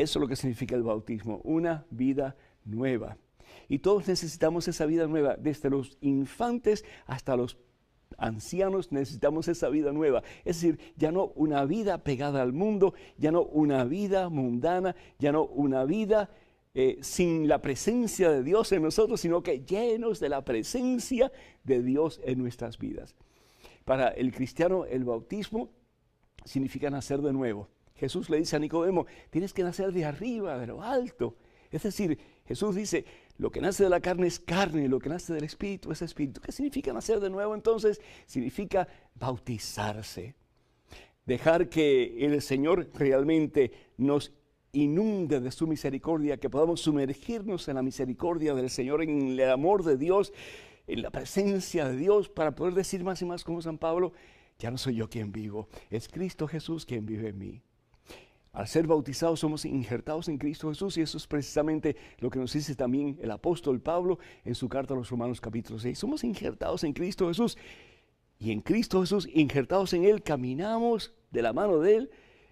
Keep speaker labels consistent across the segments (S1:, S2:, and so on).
S1: Eso es lo que significa el bautismo, una vida nueva. Y todos necesitamos esa vida nueva, desde los infantes hasta los ancianos necesitamos esa vida nueva. Es decir, ya no una vida pegada al mundo, ya no una vida mundana, ya no una vida sin la presencia de Dios en nosotros, sino que llenos de la presencia de Dios en nuestras vidas. Para el cristiano, el bautismo significa nacer de nuevo. Jesús le dice a Nicodemo, tienes que nacer de arriba, de lo alto. Es decir, Jesús dice, lo que nace de la carne es carne, y lo que nace del Espíritu es Espíritu. ¿Qué significa nacer de nuevo entonces? Significa bautizarse. Dejar que el Señor realmente nos inunde de su misericordia, que podamos sumergirnos en la misericordia del Señor, en el amor de Dios, en la presencia de Dios, para poder decir más y más como San Pablo, ya no soy yo quien vivo, es Cristo Jesús quien vive en mí. Al ser bautizados somos injertados en Cristo Jesús, y eso es precisamente lo que nos dice también el apóstol Pablo en su carta a los Romanos capítulo 6. Somos injertados en Cristo Jesús, y en Cristo Jesús, injertados en Él, caminamos de la mano de Él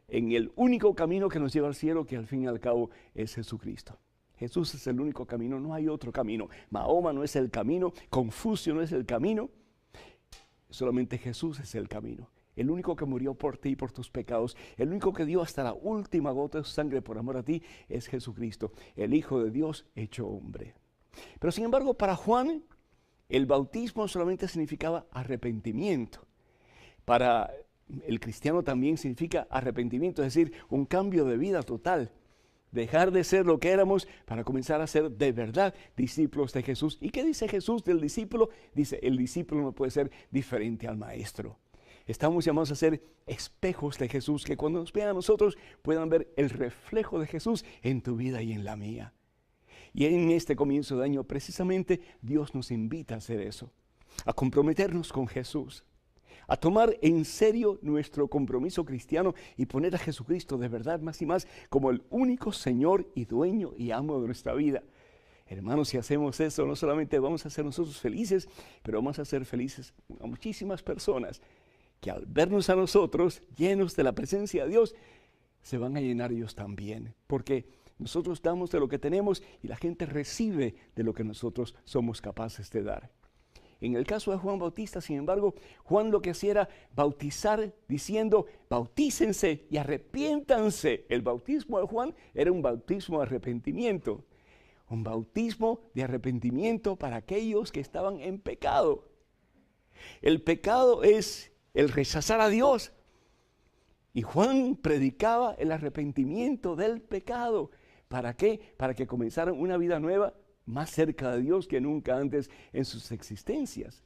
S1: en el único camino que nos lleva al cielo, que al fin y al cabo es Jesucristo. Jesús es el único camino, no hay otro camino. Mahoma no es el camino, Confucio no es el camino, solamente Jesús es el camino. El único que murió por ti y por tus pecados, el único que dio hasta la última gota de su sangre por amor a ti, es Jesucristo, el Hijo de Dios hecho hombre. Pero sin embargo, para Juan, el bautismo solamente significaba arrepentimiento. Para el cristiano también significa arrepentimiento, es decir, un cambio de vida total. Dejar de ser lo que éramos para comenzar a ser de verdad discípulos de Jesús. ¿Y qué dice Jesús del discípulo? Dice, el discípulo no puede ser diferente al maestro. Estamos llamados a ser espejos de Jesús, que cuando nos vean a nosotros puedan ver el reflejo de Jesús en tu vida y en la mía. Y en este comienzo de año precisamente Dios nos invita a hacer eso, a comprometernos con Jesús, a tomar en serio nuestro compromiso cristiano y poner a Jesucristo de verdad más y más como el único Señor y dueño y amo de nuestra vida. Hermanos, si hacemos eso, no solamente vamos a ser nosotros felices, pero vamos a hacer felices a muchísimas personas que al vernos a nosotros llenos de la presencia de Dios, se van a llenar ellos también, porque nosotros damos de lo que tenemos y la gente recibe de lo que nosotros somos capaces de dar. En el caso de Juan Bautista, sin embargo, Juan lo que hacía era bautizar diciendo, bautícense y arrepiéntanse. El bautismo de Juan era un bautismo de arrepentimiento, un bautismo de arrepentimiento para aquellos que estaban en pecado. El pecado es el rechazar a Dios. Y Juan predicaba el arrepentimiento del pecado. ¿Para qué? Para que comenzaran una vida nueva más cerca de Dios que nunca antes en sus existencias.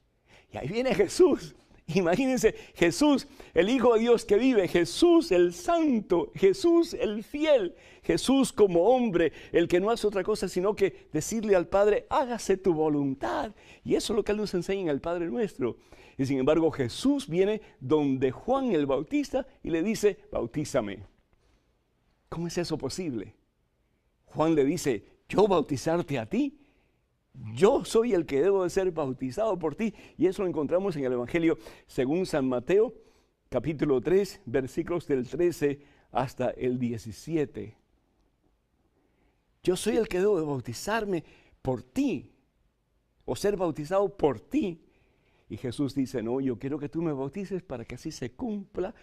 S1: Y ahí viene Jesús. Imagínense, Jesús, el Hijo de Dios que vive, Jesús el Santo, Jesús el fiel, Jesús como hombre, el que no hace otra cosa sino que decirle al Padre, hágase tu voluntad. Y eso es lo que Él nos enseña en el Padre Nuestro. Y sin embargo, Jesús viene donde Juan el Bautista y le dice, bautízame. ¿Cómo es eso posible? Juan le dice, ¿yo bautizarte a ti? Yo soy el que debo de ser bautizado por ti. Y eso lo encontramos en el Evangelio según San Mateo, capítulo 3, versículos del 13 hasta el 17. Yo soy el que debo de bautizarme por ti, o ser bautizado por ti. Y Jesús dice, no, yo quiero que tú me bautices para que así se cumpla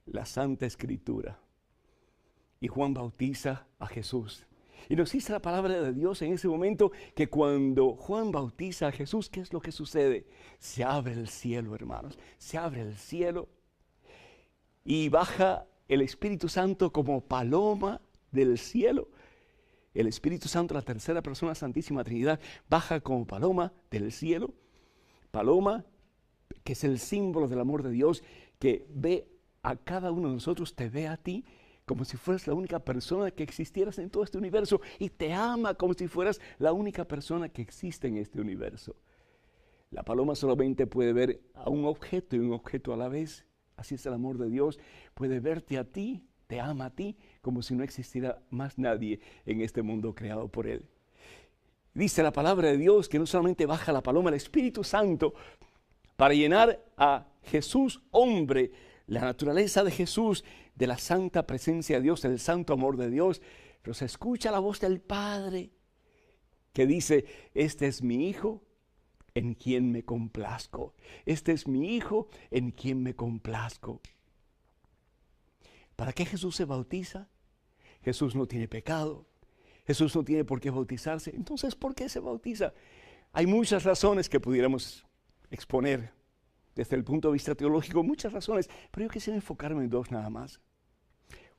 S1: la Santa Escritura. Y Juan bautiza a Jesús. Y nos dice la palabra de Dios en ese momento que cuando Juan bautiza a Jesús, ¿qué es lo que sucede? Se abre el cielo, hermanos, se abre el cielo y baja el Espíritu Santo como paloma del cielo. El Espíritu Santo, la tercera persona, Santísima Trinidad, baja como paloma del cielo. Paloma, que es el símbolo del amor de Dios, que ve a cada uno de nosotros, te ve a ti, como si fueras la única persona que existieras en todo este universo y te ama como si fueras la única persona que existe en este universo. La paloma solamente puede ver a un objeto y un objeto a la vez. Así es el amor de Dios. Puede verte a ti, te ama a ti, como si no existiera más nadie en este mundo creado por Él. Dice la palabra de Dios que no solamente baja la paloma, el Espíritu Santo, para llenar a Jesús, hombre, la naturaleza de Jesús, de la santa presencia de Dios, del santo amor de Dios, pero se escucha la voz del Padre que dice, este es mi Hijo en quien me complazco. Este es mi Hijo en quien me complazco. ¿Para qué Jesús se bautiza? Jesús no tiene pecado. Jesús no tiene por qué bautizarse. Entonces, ¿por qué se bautiza? Hay muchas razones que pudiéramos exponer desde el punto de vista teológico, muchas razones, pero yo quisiera enfocarme en dos nada más.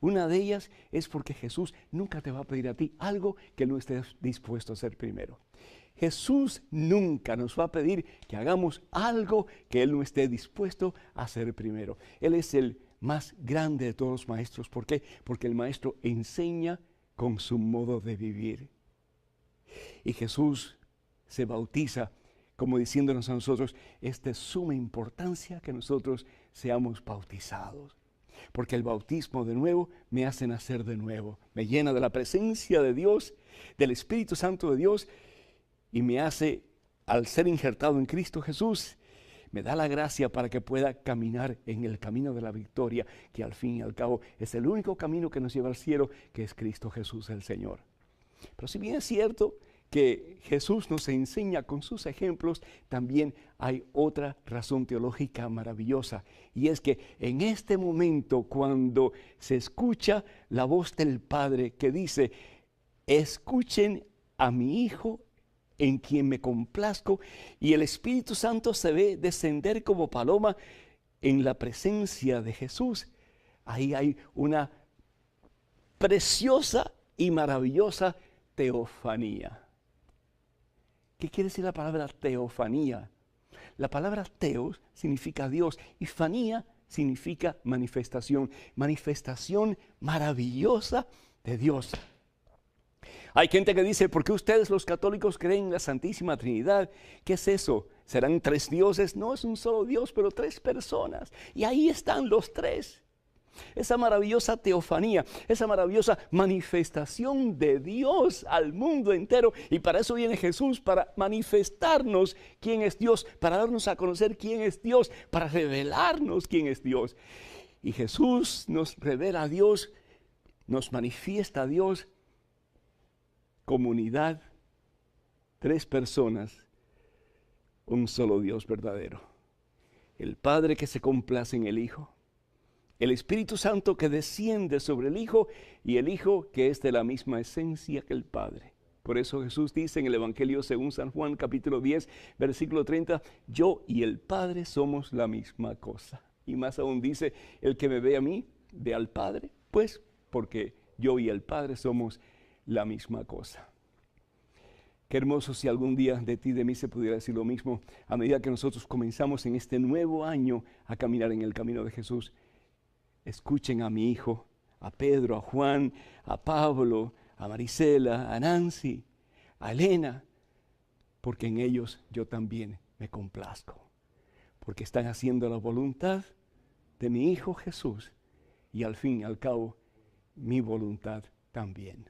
S1: Una de ellas es porque Jesús nunca te va a pedir a ti algo que no estés dispuesto a hacer primero. Jesús nunca nos va a pedir que hagamos algo que Él no esté dispuesto a hacer primero. Él es el más grande de todos los maestros. ¿Por qué? Porque el maestro enseña con su modo de vivir. Y Jesús se bautiza como diciéndonos a nosotros, es de suma importancia que nosotros seamos bautizados. Porque el bautismo de nuevo me hace nacer de nuevo, me llena de la presencia de Dios, del Espíritu Santo de Dios, y me hace, al ser injertado en Cristo Jesús, me da la gracia para que pueda caminar en el camino de la victoria, que al fin y al cabo es el único camino que nos lleva al cielo, que es Cristo Jesús el Señor. Pero si bien es cierto que Jesús nos enseña con sus ejemplos, también hay otra razón teológica maravillosa, y es que en este momento, cuando se escucha la voz del Padre que dice, escuchen a mi Hijo en quien me complazco, y el Espíritu Santo se ve descender como paloma en la presencia de Jesús, ahí hay una preciosa y maravillosa teofanía. ¿Qué quiere decir la palabra teofanía? La palabra teos significa Dios y fanía significa manifestación. Manifestación maravillosa de Dios. Hay gente que dice, ¿por qué ustedes los católicos creen en la Santísima Trinidad? ¿Qué es eso? ¿Serán tres dioses? No, es un solo Dios, pero tres personas. Y ahí están los tres. Esa maravillosa teofanía, esa maravillosa manifestación de Dios al mundo entero. Y para eso viene Jesús, para manifestarnos quién es Dios, para darnos a conocer quién es Dios, para revelarnos quién es Dios. Y Jesús nos revela a Dios, nos manifiesta a Dios como unidad, tres personas, un solo Dios verdadero. El Padre que se complace en el Hijo, el Espíritu Santo que desciende sobre el Hijo y el Hijo que es de la misma esencia que el Padre. Por eso Jesús dice en el Evangelio según San Juan, capítulo 10, versículo 30, yo y el Padre somos la misma cosa. Y más aún dice, el que me ve a mí, ve al Padre, pues porque yo y el Padre somos la misma cosa. Qué hermoso si algún día de ti y de mí se pudiera decir lo mismo, a medida que nosotros comenzamos en este nuevo año a caminar en el camino de Jesús. Escuchen a mi hijo, a Pedro, a Juan, a Pablo, a Marisela, a Nancy, a Elena, porque en ellos yo también me complazco, porque están haciendo la voluntad de mi Hijo Jesús y al fin y al cabo mi voluntad también.